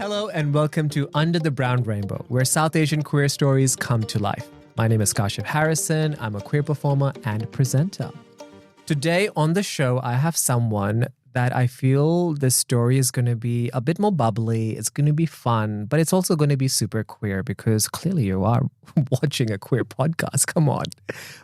Hello and welcome to Under the Brown Rainbow, where South Asian queer stories come to life. My name is Kashif Harrison. I'm a queer performer and presenter. Today on the show, I have someone that I feel this story is going to be a bit more bubbly. It's going to be fun, but it's also going to be super queer because clearly you are watching a queer podcast. Come on.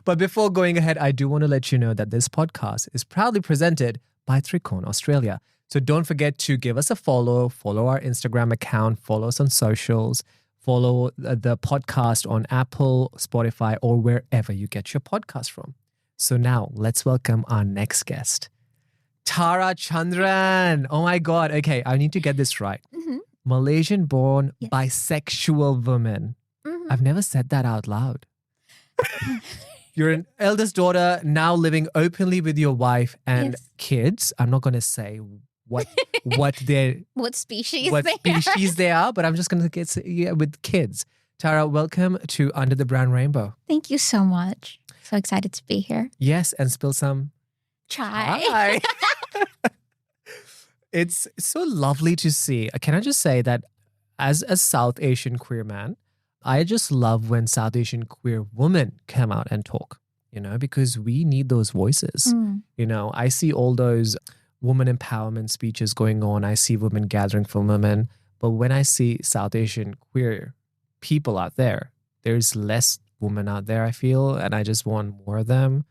But before going ahead, I do want to let you know that this podcast is proudly presented by Tricon Australia. So don't forget to give us a follow our Instagram account, follow us on socials, follow the podcast on Apple, Spotify, or wherever you get your podcast from. So now let's welcome our next guest, Tara Chandran. Oh my God. Okay, I need to get this right. Mm-hmm. Malaysian-born Yes. bisexual woman. Mm-hmm. I've never said that out loud. You're an eldest daughter, now living openly with your wife and Yes. kids. I'm not going to say what species what they are. species they are, but I'm just going to get with kids. Tara, welcome to Under the Brown Rainbow. Thank you so much. So excited to be here. Yes, and spill some Chai. chai. It's so lovely to see. Can I just say that as a South Asian queer man, I just love when South Asian queer women come out and talk, because we need those voices. Mm. I see all those woman empowerment speeches going on. I see women gathering for women. But when I see South Asian queer people out there, there's less women out there, I feel, and I just want more of them.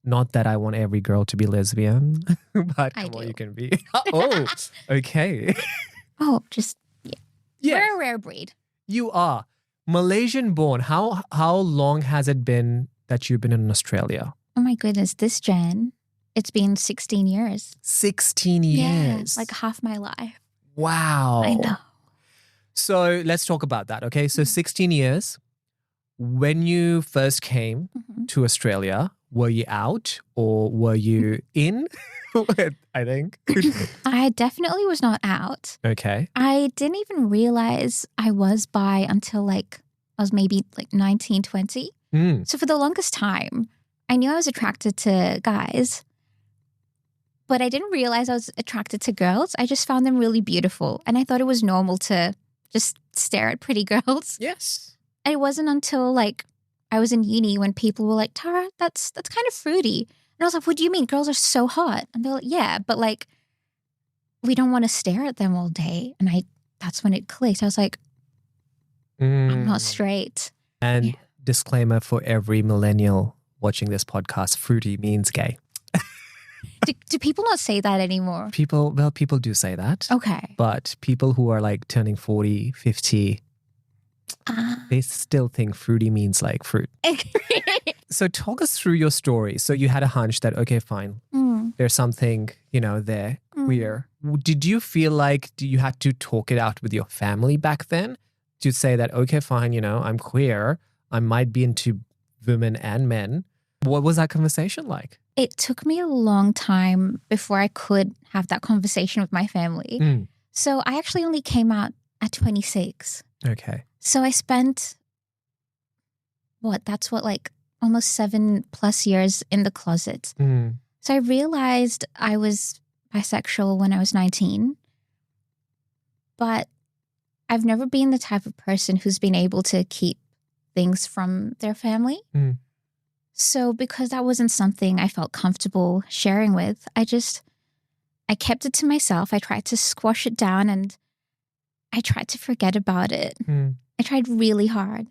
Not that I want every girl to be lesbian, but I come on, do. you can be. Oh, okay. Oh, just, yeah. Yes, We're a rare breed. you are. Malaysian-born. How long has it been that you've been in Australia? Oh my goodness, this Jan, it's been 16 years. 16 Yeah, years. like half my life. Wow. I know. So let's talk about that, okay? So 16 years. When you first came Mhm. to Australia, were you out or were you in? I think. I definitely was not out. Okay. I didn't even realize I was bi until I was maybe 19, 20. Mm. So for the longest time, I knew I was attracted to guys, but I didn't realize I was attracted to girls. I just found them really beautiful. And I thought it was normal to just stare at pretty girls. Yes. And it wasn't until I was in uni when people were like, Tara, that's kind of fruity. And I was like, what do you mean? Girls are so hot. And they're like, yeah, but we don't want to stare at them all day. And that's when it clicked. I was like, I'm not straight. And Yeah. disclaimer for every millennial watching this podcast, fruity means gay. Do people not say that anymore? People do say that. Okay. But people who are turning 40, 50, they still think fruity means fruit. So talk us through your story. So you had a hunch that, okay, fine, there's something, there, queer. Did you feel like you had to talk it out with your family back then to say that, okay, fine, I'm queer. I might be into women and men. What was that conversation like? It took me a long time before I could have that conversation with my family. Mm. So I actually only came out at 26. Okay. So I spent, almost 7+ years in the closet. Mm. So I realized I was bisexual when I was 19. But I've never been the type of person who's been able to keep things from their family. Mm. So because that wasn't something I felt comfortable sharing with, I kept it to myself. I tried to squash it down and I tried to forget about it. Mm. I tried really hard.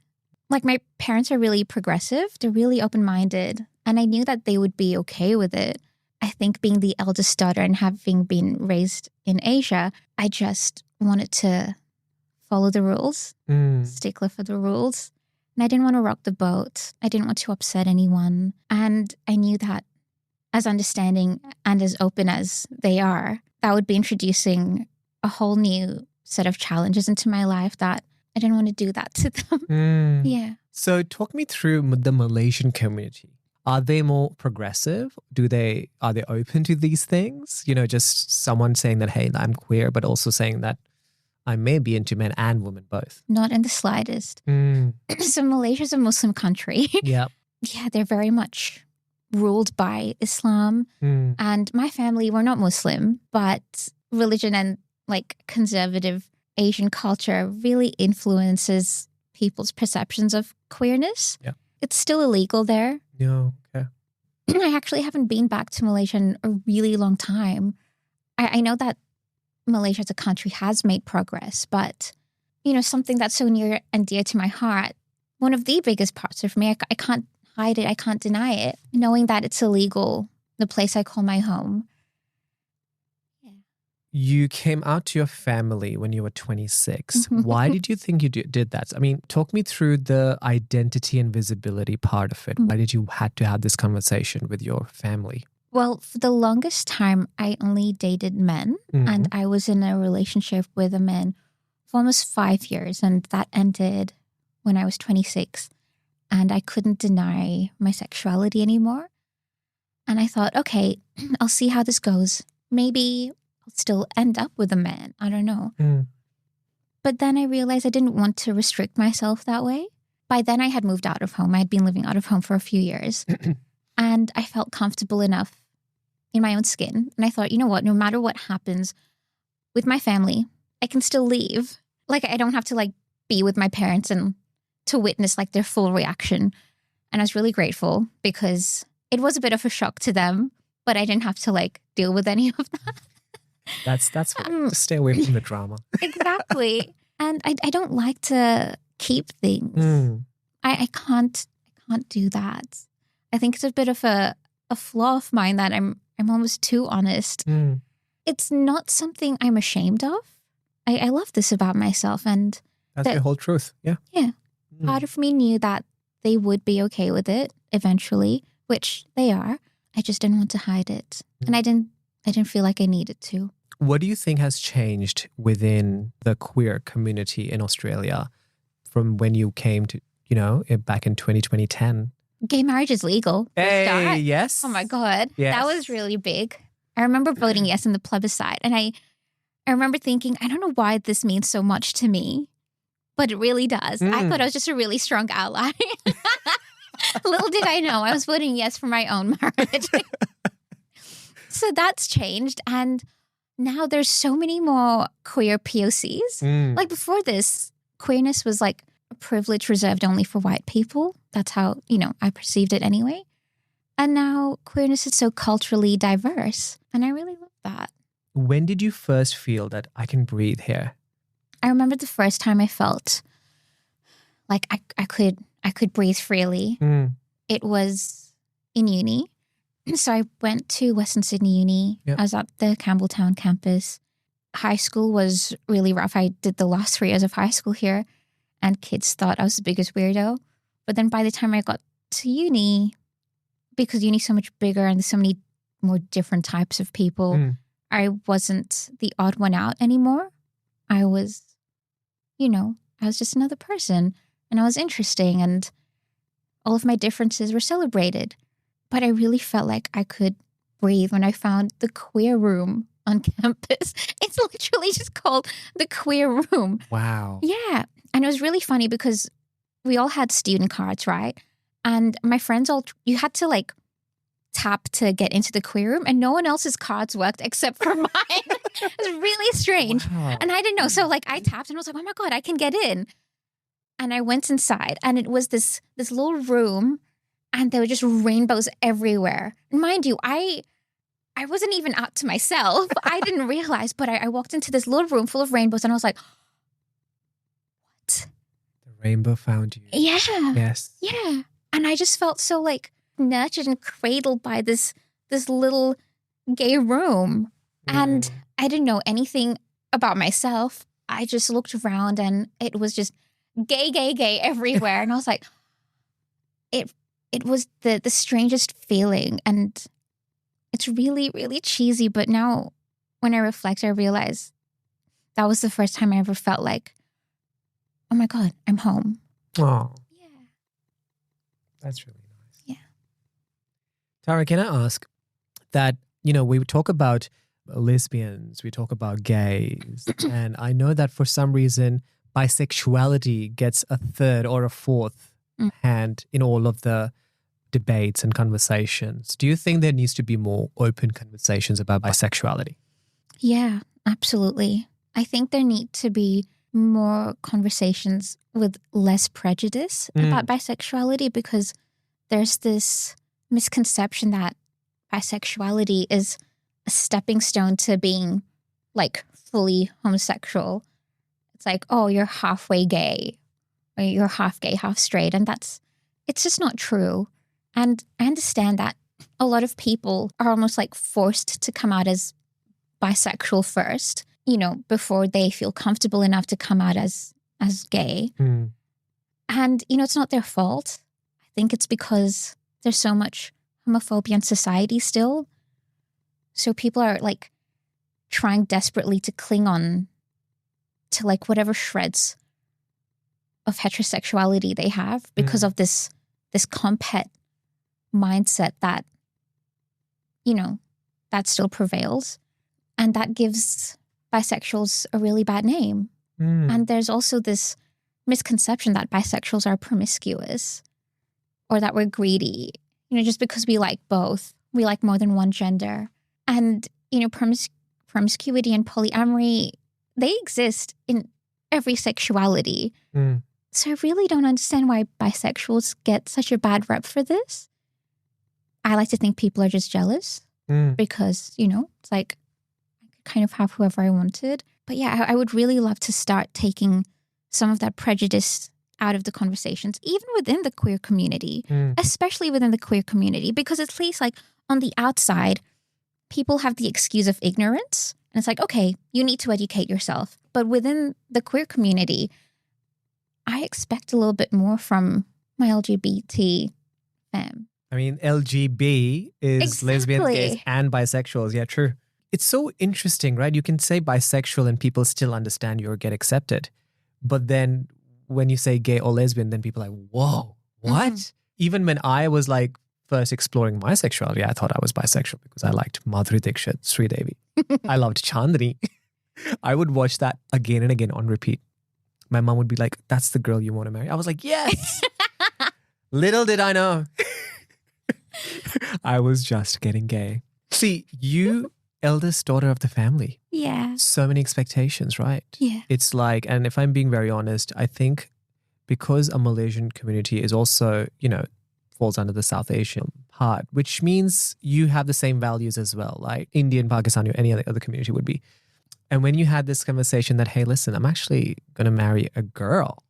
My parents are really progressive. They're really open-minded. And I knew that they would be okay with it. I think being the eldest daughter and having been raised in Asia, I just wanted to follow the rules, stickler for the rules. And I didn't want to rock the boat. I didn't want to upset anyone. And I knew that as understanding and as open as they are, that would be introducing a whole new set of challenges into my life that I didn't want to do that to them. Mm. Yeah. So talk me through the Malaysian community. Are they more progressive? Are they open to these things? Just someone saying that, hey, I'm queer, but also saying that I may be into men and women both. Not in the slightest. Mm. So Malaysia's a Muslim country. Yeah. Yeah, they're very much ruled by Islam. And my family, we're not Muslim, but religion and conservative Asian culture really influences people's perceptions of queerness. Yeah. It's still illegal there. Yeah, okay. I actually haven't been back to Malaysia in a really long time. I know that Malaysia as a country has made progress, but, something that's so near and dear to my heart, one of the biggest parts of me, I can't hide it, I can't deny it, knowing that it's illegal, the place I call my home. You came out to your family when you were 26. Why did you think you did that? I mean, talk me through the identity and visibility part of it. Why did you had to have this conversation with your family? Well, for the longest time, I only dated men, and I was in a relationship with a man for almost 5 years, and that ended when I was 26, and I couldn't deny my sexuality anymore. And I thought, okay, I'll see how this goes. Maybe I'll still end up with a man. I don't know. But then I realized I didn't want to restrict myself that way. By then I had moved out of home. I had been living out of home for a few years. And I felt comfortable enough in my own skin. And I thought, you know what, no matter what happens with my family, I can still leave. Like, I don't have to be with my parents and to witness their full reaction. And I was really grateful because it was a bit of a shock to them, but I didn't have to deal with any of that. That's just stay away from the drama. Exactly. And I don't like to keep things. I can't do that. I think it's a bit of a flaw of mine that I'm almost too honest. It's not something I'm ashamed of. I love this about myself, and that's the whole truth. Yeah. Yeah. Part of me knew that they would be okay with it eventually, which they are. I just didn't want to hide it. And I didn't feel like I needed to. What do you think has changed within the queer community in Australia from when you came to, back in 2010? Gay marriage is legal. Hey, yes. Oh my God. Yes. That was really big. I remember voting yes in the plebiscite. And I remember thinking, I don't know why this means so much to me, but it really does. I thought I was just a really strong ally. Little did I know, I was voting yes for my own marriage. So that's changed. And now there's so many more queer POCs. Before this, queerness was a privilege reserved only for white people. That's how, I perceived it anyway. And now queerness is so culturally diverse. And I really love that. When did you first feel that I can breathe here? I remember the first time I felt like I could breathe freely. It was in uni. So I went to Western Sydney Uni. Yep. I was at the Campbelltown campus. High school was really rough. I did the last 3 years of high school here, and kids thought I was the biggest weirdo. But then by the time I got to uni, because uni's so much bigger and there's so many more different types of people, I wasn't the odd one out anymore. I was, I was just another person, and I was interesting, and all of my differences were celebrated. But I really felt like I could breathe when I found the queer room on campus. It's literally just called the queer room. Wow. Yeah. And it was really funny because we all had student cards, right? And my friends you had to tap to get into the queer room, and no one else's cards worked except for mine. It was really strange. Wow. And I didn't know. So I tapped and I was like, oh my God, I can get in. And I went inside, and it was this little room, and there were just rainbows everywhere. And mind you, I wasn't even out to myself. I didn't realize, but I walked into this little room full of rainbows, and I was like, what? The rainbow found you. Yeah. Yes. Yeah. And I just felt so nurtured and cradled by this little gay room. And I didn't know anything about myself. I just looked around, and it was just gay, gay, gay everywhere. And I was like, it was the strangest feeling. And it's really, really cheesy. But now when I reflect, I realize that was the first time I ever felt like, oh my God, I'm home. Oh. Yeah. That's really nice. Yeah. Tara, can I ask that, we talk about lesbians, we talk about gays, and I know that for some reason, bisexuality gets a third or a fourth hand in all of the debates and conversations. Do you think there needs to be more open conversations about bisexuality? Yeah, absolutely. I think there need to be more conversations with less prejudice about bisexuality, because there's this misconception that bisexuality is a stepping stone to being like fully homosexual. It's like, oh, you're halfway gay, or you're half gay, half straight. And it's just not true. And I understand that a lot of people are almost like forced to come out as bisexual first, before they feel comfortable enough to come out as gay. And, it's not their fault. I think it's because there's so much homophobia in society still. So people are like trying desperately to cling on to like whatever shreds of heterosexuality they have because of this compet mindset that, that still prevails. And that gives bisexuals a really bad name. And there's also this misconception that bisexuals are promiscuous or that we're greedy, just because we like both. We like more than one gender. And, promiscuity and polyamory, they exist in every sexuality. So I really don't understand why bisexuals get such a bad rep for this. I like to think people are just jealous because, it's like I could kind of have whoever I wanted. But yeah, I would really love to start taking some of that prejudice out of the conversations, even within the queer community, especially within the queer community, because at least like on the outside, people have the excuse of ignorance. And it's like, okay, you need to educate yourself. But within the queer community, I expect a little bit more from my LGBT fam. I mean, LGB is lesbians, gays, and bisexuals. Yeah, true. It's so interesting, right? You can say bisexual and people still understand you or get accepted. But then when you say gay or lesbian, then people are like, whoa, what? Even when I was like first exploring my sexuality, I thought I was bisexual because I liked Madhuri Dixit, Sridevi. I loved Chandni. I would watch that again and again on repeat. My mom would be like, that's the girl you want to marry. I was like, yes. Little did I know. I was just getting gay. See, you, eldest daughter of the family. Yeah. So many expectations, right? Yeah. It's like, and if I'm being very honest, I think because a Malaysian community is also, falls under the South Asian part, which means you have the same values as well, like Indian, Pakistani, or any other community would be. And when you had this conversation that, hey, listen, I'm actually going to marry a girl.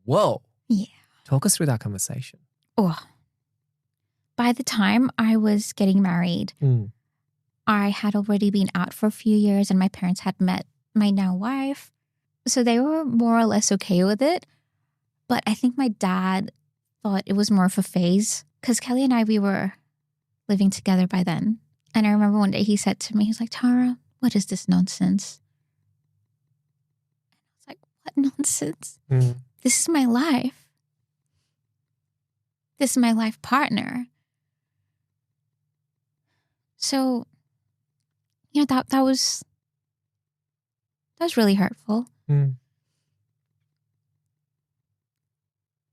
Whoa. Yeah. Talk us through that conversation. Oh. By the time I was getting married, I had already been out for a few years and my parents had met my now wife. So they were more or less okay with it. But I think my dad thought it was more of a phase because Kelly and I, we were living together by then. And I remember one day he said to me, he's like, Tara, what is this nonsense? I was like, what nonsense? This is my life. This is my life partner. So, that was really hurtful.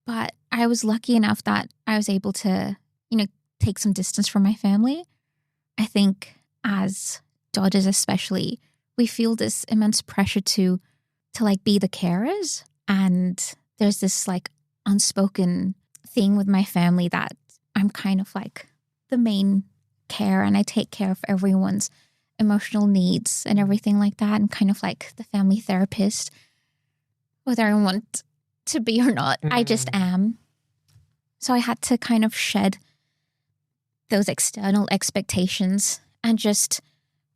But I was lucky enough that I was able to, take some distance from my family. I think as daughters especially, we feel this immense pressure to like be the carers. And there's this like unspoken thing with my family that I'm kind of like the main care and I take care of everyone's emotional needs and everything like that. And kind of like the family therapist, whether I want to be or not, I just am. So I had to kind of shed those external expectations and just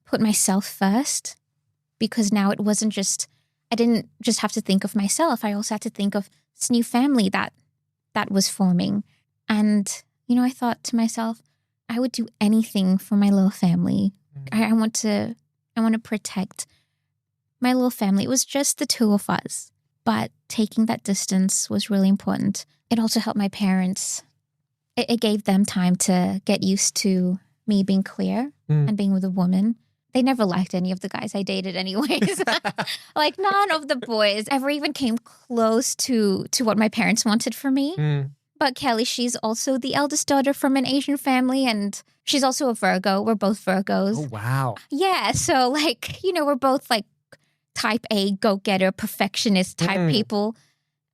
put myself first, because now it wasn't just, I didn't just have to think of myself. I also had to think of this new family that was forming. And, I thought to myself, I would do anything for my little family. I want to protect my little family. It was just the two of us. But taking that distance was really important. It also helped my parents. It gave them time to get used to me being queer and being with a woman. They never liked any of the guys I dated anyways. Like none of the boys ever even came close to what my parents wanted for me. But Kelly, she's also the eldest daughter from an Asian family and she's also a Virgo. We're both Virgos. Oh, wow. Yeah. So like, we're both like type A, go-getter, perfectionist type people.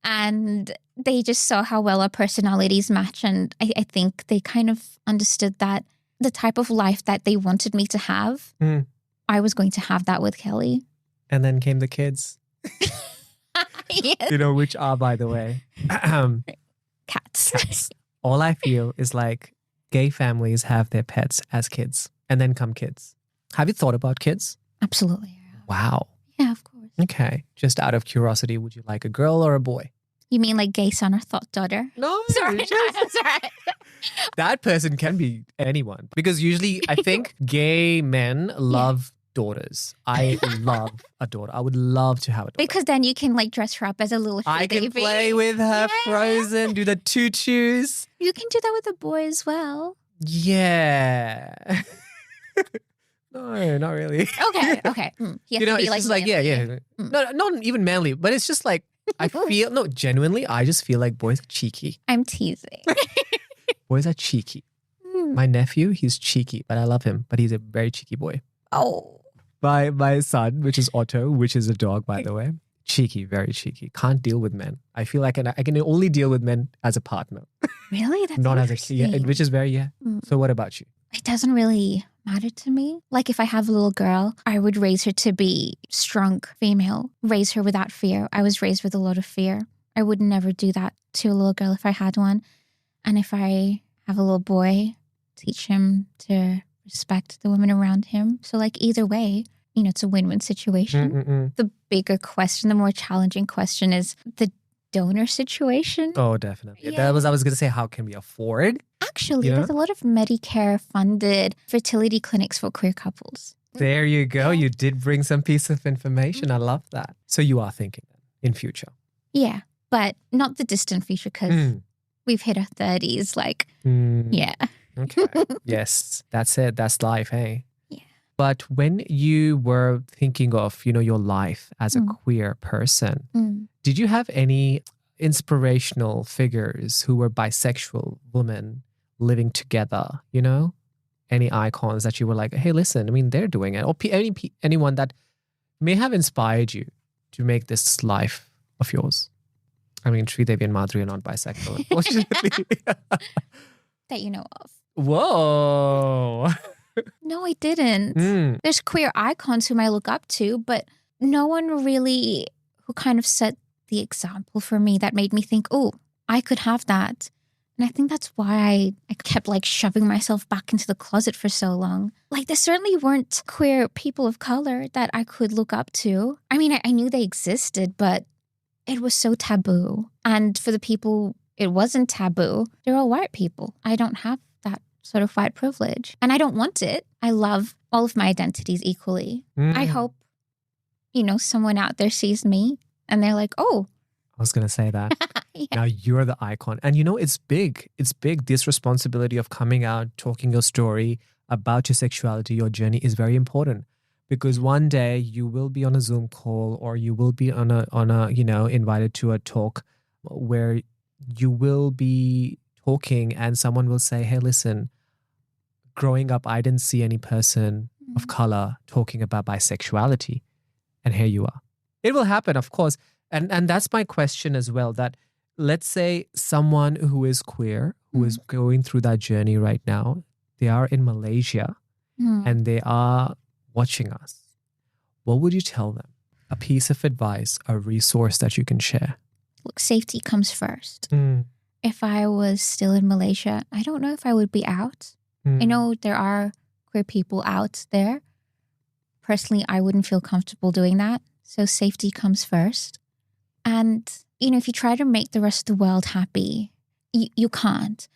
And they just saw how well our personalities match. And I think they kind of understood that the type of life that they wanted me to have, I was going to have that with Kelly. And then came the kids. Yes. You know, which are, by the way, Cats. All I feel is like gay families have their pets as kids and then come kids. Have you thought about kids? Absolutely. Wow. Yeah, of course. Okay. Just out of curiosity, would you like a girl or a boy? You mean like gay son or thought daughter? No. Sorry. Sorry. That person can be anyone. Because usually I think gay men love daughters. I love a daughter. I would love to have a daughter. Because then you can like dress her up as a little I can baby. play with her, Frozen, do the tutus. You can do that with a boy as well. Yeah. No, not really. Okay. He has You know, to be it's like just like, yeah. No, not even manly, but it's just like, I feel, no, genuinely, I just feel like boys are cheeky. I'm teasing. Boys are cheeky. My nephew, he's cheeky, but I love him. But he's a very cheeky boy. Oh. My son, which is Otto, which is a dog, by the way. Cheeky, very cheeky. Can't deal with men. I feel like I can only deal with men as a partner. Really? That's Not as a interesting. kid, which is very, So what about you? It doesn't really matter to me. Like if I have a little girl, I would raise her to be strong female, raise her without fear. I was raised with a lot of fear. I would never do that to a little girl if I had one. And if I have a little boy, teach him to respect the women around him. So like either way, you know, it's a win-win situation. The bigger question, the more challenging question is the donor situation. Oh, definitely. Yeah. I was going to say, how can we afford? Actually, Yeah. there's a lot of Medicare-funded fertility clinics for queer couples. There you go. You did bring some piece of information. I love that. So you are thinking in future. Yeah, but not the distant future because we've hit our 30s. Like, yeah. Okay. Yes, that's it. That's life, hey? Yeah. But when you were thinking of, you know, your life as a queer person, did you have any inspirational figures who were bisexual women living together, you know? Any icons that you were like, hey, listen, I mean, they're doing it. Or anyone that may have inspired you to make this life of yours. I mean, Sridevi and Madhuri are not bisexual, unfortunately. That you know of. Whoa. No, I didn't. There's queer icons whom I look up to, but no one really who kind of set the example for me that made me think, oh, I could have that. And I think that's why I kept like shoving myself back into the closet for so long. Like there certainly weren't queer people of color that I could look up to. I mean, I knew they existed, but it was so taboo. And for the people it wasn't taboo, they're all white people. I don't have that sort of white privilege. And I don't want it. I love all of my identities equally. I hope, you know, someone out there sees me and they're like, oh. I was going to say that. Yeah. Now you're the icon. And you know, it's big. It's big. This responsibility of coming out, talking your story about your sexuality, your journey is very important. Because one day you will be on a Zoom call or you will be on a, you know, invited to a talk where you will be talking and someone will say, hey, listen, growing up, I didn't see any person of color talking about bisexuality. And here you are. It will happen, of course. And that's my question as well, that let's say someone who is queer, who is going through that journey right now, they are in Malaysia and they are watching us. What would you tell them? A piece of advice, a resource that you can share? Look, safety comes first. If I was still in Malaysia, I don't know if I would be out. I know there are queer people out there. Personally, I wouldn't feel comfortable doing that. So safety comes first. And, you know, if you try to make the rest of the world happy, you can't.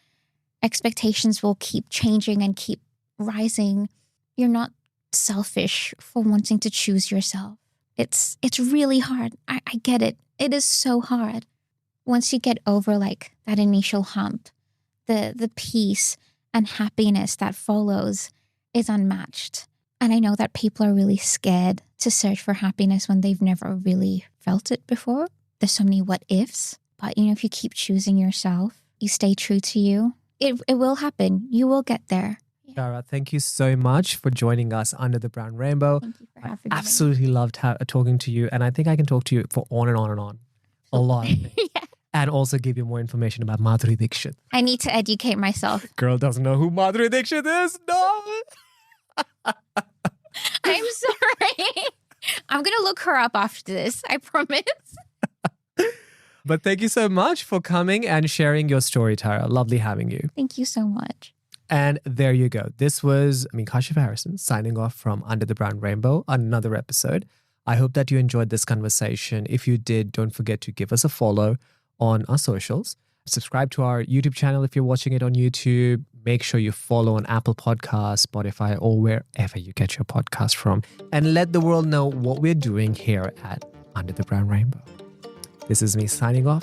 Expectations will keep changing and keep rising. You're not selfish for wanting to choose yourself. It's really hard. I get it. It is so hard. Once you get over like that initial hump, the peace and happiness that follows is unmatched. And I know that people are really scared to search for happiness when they've never really felt it before. There's so many what ifs. But, you know, if you keep choosing yourself, you stay true to you, it will happen. You will get there. Yeah. Tara, thank you so much for joining us under the brown rainbow. Thank you for I having me. absolutely loved talking to you. And I think I can talk to you for on and on and on. A lot of things. Yeah. And also give you more information about Madhuri Dixit. I need to educate myself. Girl doesn't know who Madhuri Dixit is. No. I'm sorry. I'm going to look her up after this. I promise. But thank you so much for coming and sharing your story, Tara. Lovely having you. Thank you so much. And there you go. This was Kashif Harrison signing off from Under the Brown Rainbow, another episode. I hope that you enjoyed this conversation. If you did, don't forget to give us a follow on our socials. Subscribe to our YouTube channel if you're watching it on YouTube. Make sure you follow on Apple Podcasts, Spotify, or wherever you get your podcast from. And let the world know what we're doing here at Under the Brown Rainbow. This is me signing off.